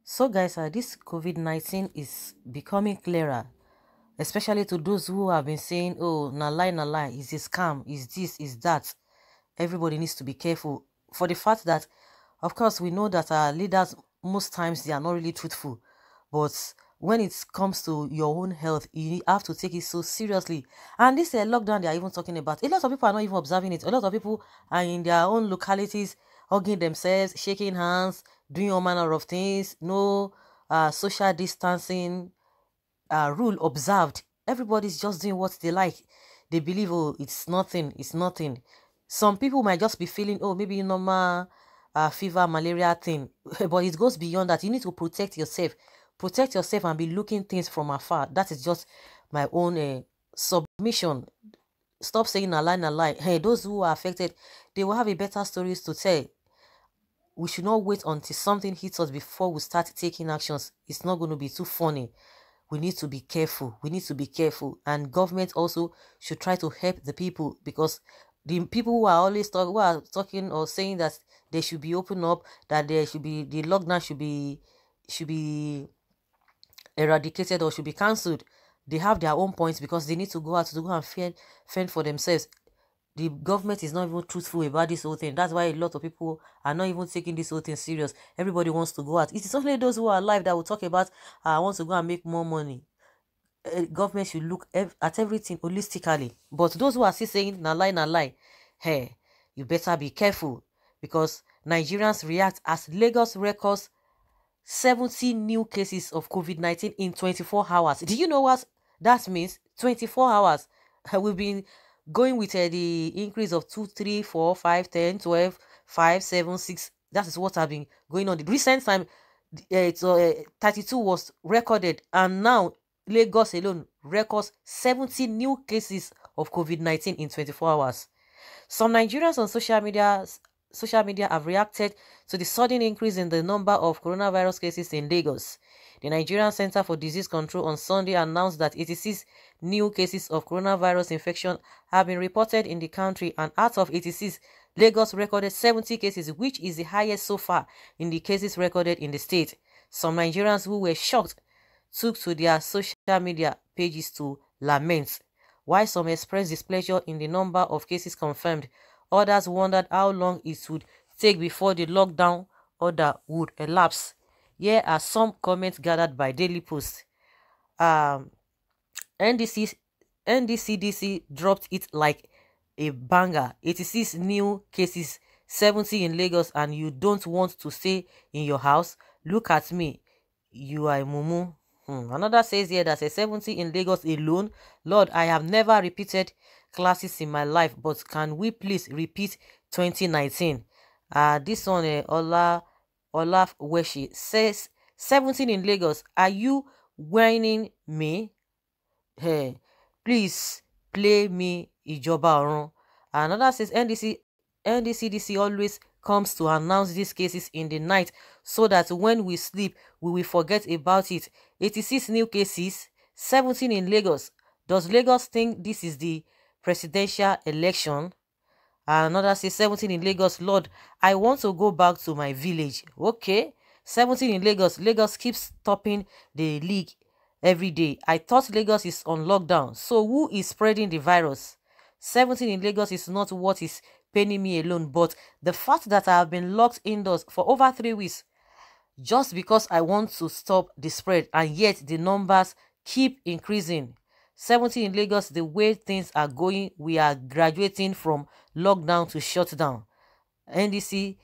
So guys, this COVID-19 is becoming clearer, especially to those who have been saying, oh, na lie, is a scam, is this, is that. Everybody needs to be careful for the fact that, of course, we know that our leaders, most times, they are not really truthful. But when it comes to your own health, you have to take it so seriously. And this lockdown they are even talking about, a lot of people are not even observing it. A lot of people are in their own localities, hugging themselves, shaking hands, doing all manner of things. No social distancing rule observed. Everybody's just doing what they like. They believe, oh, it's nothing, it's nothing. Some people might just be feeling, oh, maybe normal fever, malaria thing. But it goes beyond that. You need to protect yourself. Protect yourself and be looking things from afar. That is just my own submission. Stop saying a lie. Hey, those who are affected, they will have a better stories to tell. We should not wait until something hits us before we start taking actions. It's not going to be too funny. We need to be careful. We need to be careful. And government also should try to help the people, because the people who are always talking or saying that they should be open up, that there should be, the lockdown should be eradicated or should be cancelled. They have their own points because they need to go out to go and fend for themselves. The government is not even truthful about this whole thing. That's why a lot of people are not even taking this whole thing serious. Everybody wants to go out. It is only those who are alive that will talk about, I want to go and make more money. Government should look at everything holistically. But those who are still saying, na lie, hey, you better be careful, because Nigerians react as Lagos records 70 new cases of COVID-19 in 24 hours. Do you know what that means? 24 hours. We've been going with the increase of 2, 3, 4, 5, 10, 12, 5, 7, 6. That is what has been going on. The recent time, 32 was recorded, and now Lagos alone records 70 new cases of COVID-19 in 24 hours. Some Nigerians on social media have reacted to the sudden increase in the number of coronavirus cases in Lagos. The Nigerian Center for Disease Control on Sunday announced that 86 new cases of coronavirus infection have been reported in the country, and out of 86, Lagos recorded 70 cases, which is the highest so far in the cases recorded in the state. Some Nigerians who were shocked took to their social media pages to lament. While some expressed displeasure in the number of cases confirmed, others wondered how long it would take before the lockdown order would elapse. Here are some comments gathered by Daily Post. NDCDC dropped it like a banger. 86 new cases, 70 in Lagos, and you don't want to stay in your house? Look at me. You are a mumu. Another says here that says 70 in Lagos alone. Lord, I have never repeated classes in my life, but can we please repeat 2019? This one, Olaf Weshi says 17 in Lagos. Are you whining me? Hey, please play me Ijoba Orun. Another says NDCDC always comes to announce these cases in the night so that when we sleep, we will forget about it. 86 new cases, 17 in Lagos. Does Lagos think this is the presidential election? Another says 17 in Lagos. Lord, I want to go back to my village. Okay. 17 in Lagos. Lagos keeps topping the league every day. I thought Lagos is on lockdown. So who is spreading the virus? 17 in Lagos is not what is paining me alone, but the fact that I have been locked indoors for over 3 weeks just because I want to stop the spread, and yet the numbers keep increasing. 17 in Lagos, the way things are going, we are graduating from lockdown to shutdown. NCDC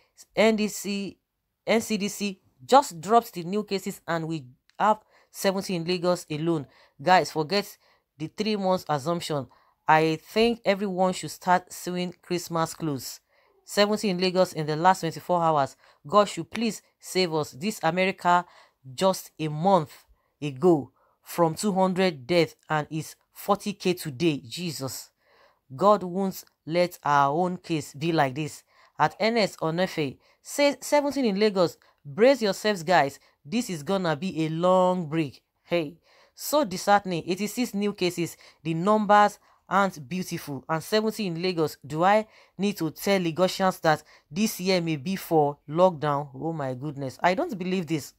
just dropped the new cases, and we have 17 in Lagos alone. Guys, forget the 3 months assumption. I think everyone should start sewing Christmas clothes. 70 in Lagos in the last 24 hours. God should please save us. This America just a month ago from 200 deaths and is 40K today. Jesus. God won't let our own case be like this. At ＮS1ØÑ says 17 in Lagos. Brace yourselves, guys. This is gonna be a long break. Hey. So disheartening. 86 new cases. The numbers aren't beautiful, and 70 in Lagos. Do I need to tell Lagosians that this year may be for lockdown? Oh my goodness, I don't believe this.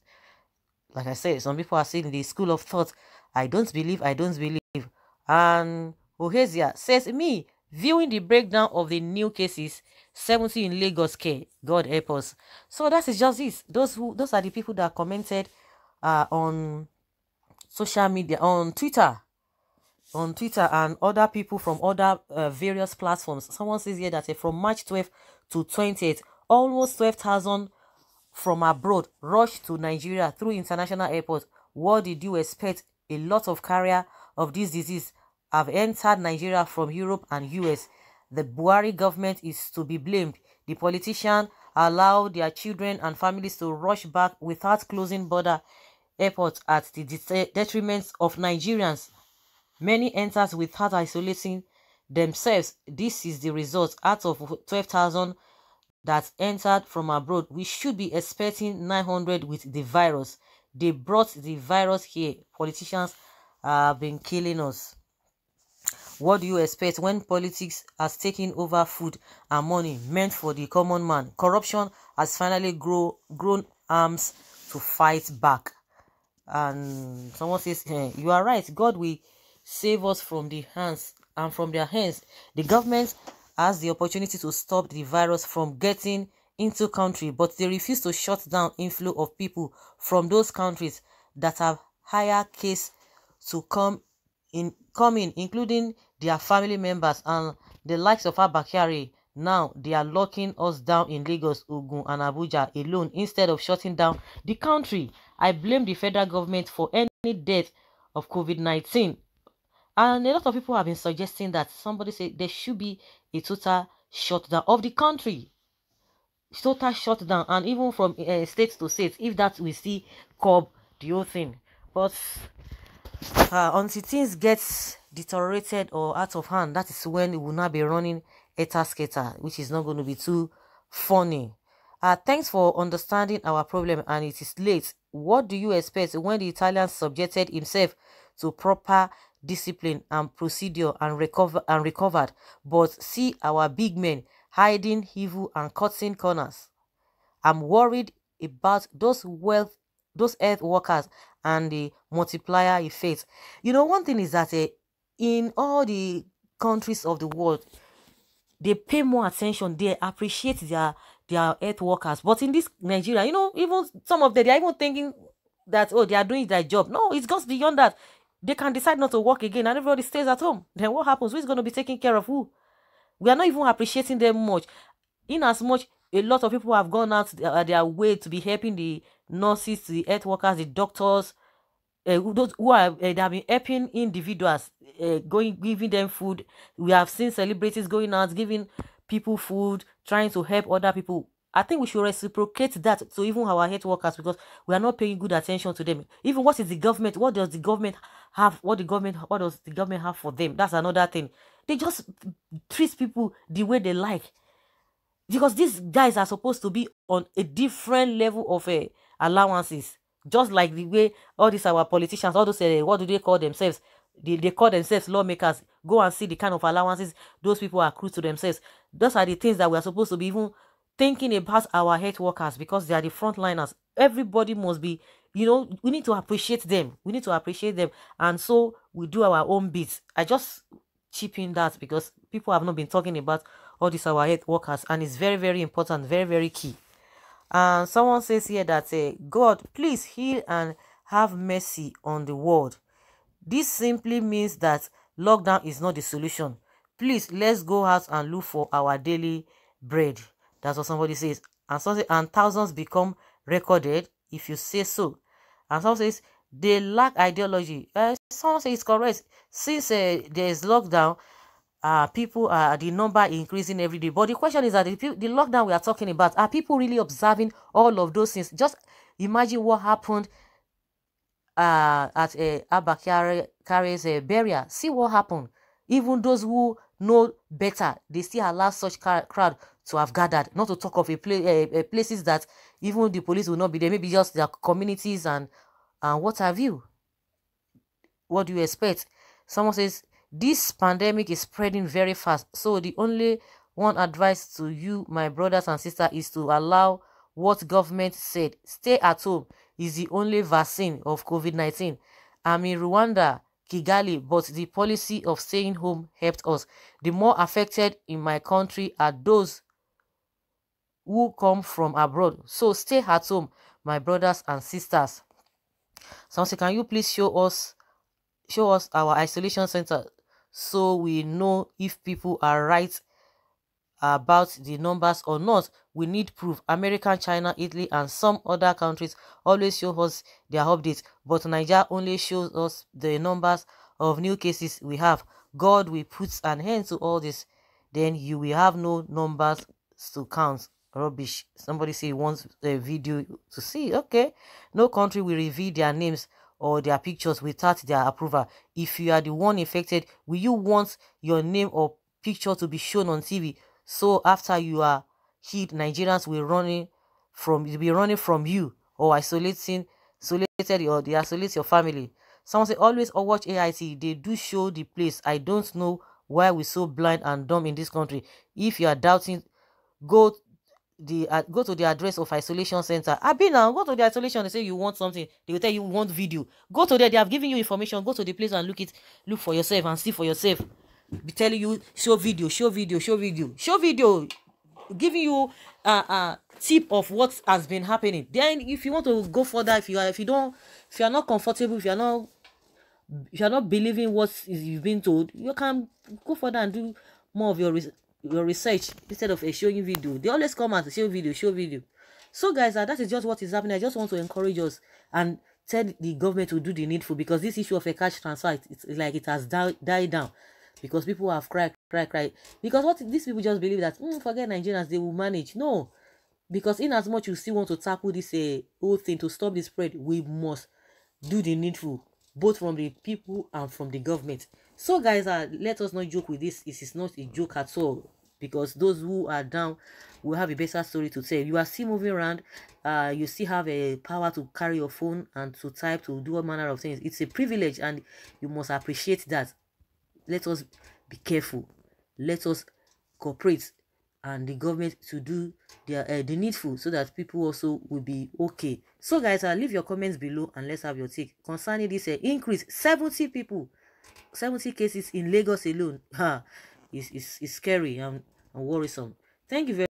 like I said, some people are saying the school of thought, I don't believe, I don't believe. And Ohezia says, me, viewing the breakdown of the new cases, 70 in Lagos care, God help us. So that is just this. Those are the people that commented on social media, on Twitter, and other people from other various platforms. Someone says here that from March 12th to 20th, almost 12,000 from abroad rushed to Nigeria through international airports. What did you expect? A lot of carrier of this disease have entered Nigeria from Europe and US. The Buhari government is to be blamed. The politicians allow their children and families to rush back without closing border airports at the detriment of Nigerians. Many enters without isolating themselves. This is the result. Out of 12,000 that entered from abroad, we should be expecting 900 with the virus. They brought the virus here. Politicians have been killing us. What do you expect when politics has taken over food and money meant for the common man? Corruption has finally grown arms to fight back. And someone says, hey, you are right. God will save us from the hands and from their hands. The government has the opportunity to stop the virus from getting into country, but they refuse to shut down inflow of people from those countries that have higher case to come in, including their family members and the likes of Abakari. Now they are locking us down in Lagos, Ogun, and Abuja alone instead of shutting down the country. I blame the federal government for any death of COVID-19. And a lot of people have been suggesting that somebody said there should be a total shutdown of the country. Total shutdown, and even from state to state, if that we see curb the whole thing. But until things get deteriorated or out of hand, that is when it will not be running etasketa, which is not going to be too funny. Thanks for understanding our problem, and it is late. What do you expect when the Italian subjected himself to proper discipline and procedure and recovered, but see our big men hiding evil and cutting corners? I'm worried about those health workers and the multiplier effect. You know, one thing is that in all the countries of the world, they pay more attention, they appreciate their health workers. But in this Nigeria, you know, even some of them, they are even thinking that, oh, they are doing their job. No, it goes beyond that. They can decide not to work again and everybody stays at home. Then what happens? Who is going to be taking care of who? We are not even appreciating them much. In as much, a lot of people have gone out their way to be helping the nurses, the health workers, the doctors, those who are they have been helping individuals, giving them food. We have seen celebrities going out, giving people food, trying to help other people. I think we should reciprocate that to even our health workers, because we are not paying good attention to them. Even what is the government? What does the government have? What does the government have for them? That's another thing. They just treat people the way they like, because these guys are supposed to be on a different level of allowances, just like the way all these our politicians, all those what do they call themselves? They call themselves lawmakers. Go and see the kind of allowances those people accrue to themselves. Those are the things that we are supposed to be even thinking about our health workers, because they are the frontliners. Everybody must be, you know, we need to appreciate them. We need to appreciate them. And so we do our own bits. I just chip in that because people have not been talking about all these our health workers, and it's very, very important, very, very key. And someone says here that God, please heal and have mercy on the world. This simply means that lockdown is not the solution. Please, let's go out and look for our daily bread. That's what somebody says. And thousands become recorded if you say so. And someone says they lack ideology. Someone says it's correct. Since there is lockdown, people are the number increasing every day. But the question is that the lockdown we are talking about, are people really observing all of those things? Just imagine what happened at Abakari's burial. See what happened. Even those who know better, they still allow such crowd to have gathered. Not to talk of places that even the police will not be there. Maybe just their communities and what have you. What do you expect? Someone says this pandemic is spreading very fast. So the only one advice to you, my brothers and sisters, is to allow what government said. Stay at home. is the only vaccine of COVID-19. I'm in Rwanda, Kigali, but the policy of staying home helped us. The more affected in my country are those who come from abroad. So stay at home, my brothers and sisters. Someone say, can you please show us our isolation center so we know if people are right about the numbers or not? We need proof. America, China, Italy, and some other countries always show us their updates, but Nigeria only shows us the numbers of new cases we have. God will put an end to all this, then you will have no numbers to count. Rubbish. Somebody say he wants a video to see. Okay, no country will reveal their names or their pictures without their approval. If you are the one infected, will you want your name or picture to be shown on TV? So after you are hit, Nigerians will be running from you or isolated, or they isolate your family. Someone say always or watch AIT. They do show the place. I don't know why we're so blind and dumb in this country. If you are doubting, go to the address of isolation center. Now go to the isolation. They say you want something, they will tell you want video. Go to there, they have given you information. Go to the place and look for yourself and see for yourself. Be telling you show video, giving you a tip of what has been happening. Then if you want to go further, if you are not comfortable, if you are not believing what you've been told, you can go further and do more of your research instead of showing video. They always come and show video. So guys, that is just what is happening. I just want to encourage us and tell the government to do the needful, because this issue of a cash transfer, it's like it has died down, because people have cried. Because what these people just believe that forget Nigerians, they will manage. No, because in as much you still want to tackle this whole thing to stop the spread, we must do the needful, both from the people and from the government. So guys, let us not joke with this. It is not a joke at all, because those who are down will have a better story to tell. You are still moving around, you still have a power to carry your phone and to type, to do all manner of things. It's a privilege and you must appreciate that. Let us be careful. Let us cooperate and the government to do the needful, so that people also will be okay. So guys, leave your comments below and let's have your take concerning this increase. 70 cases in Lagos alone. It's scary and worrisome. Thank you very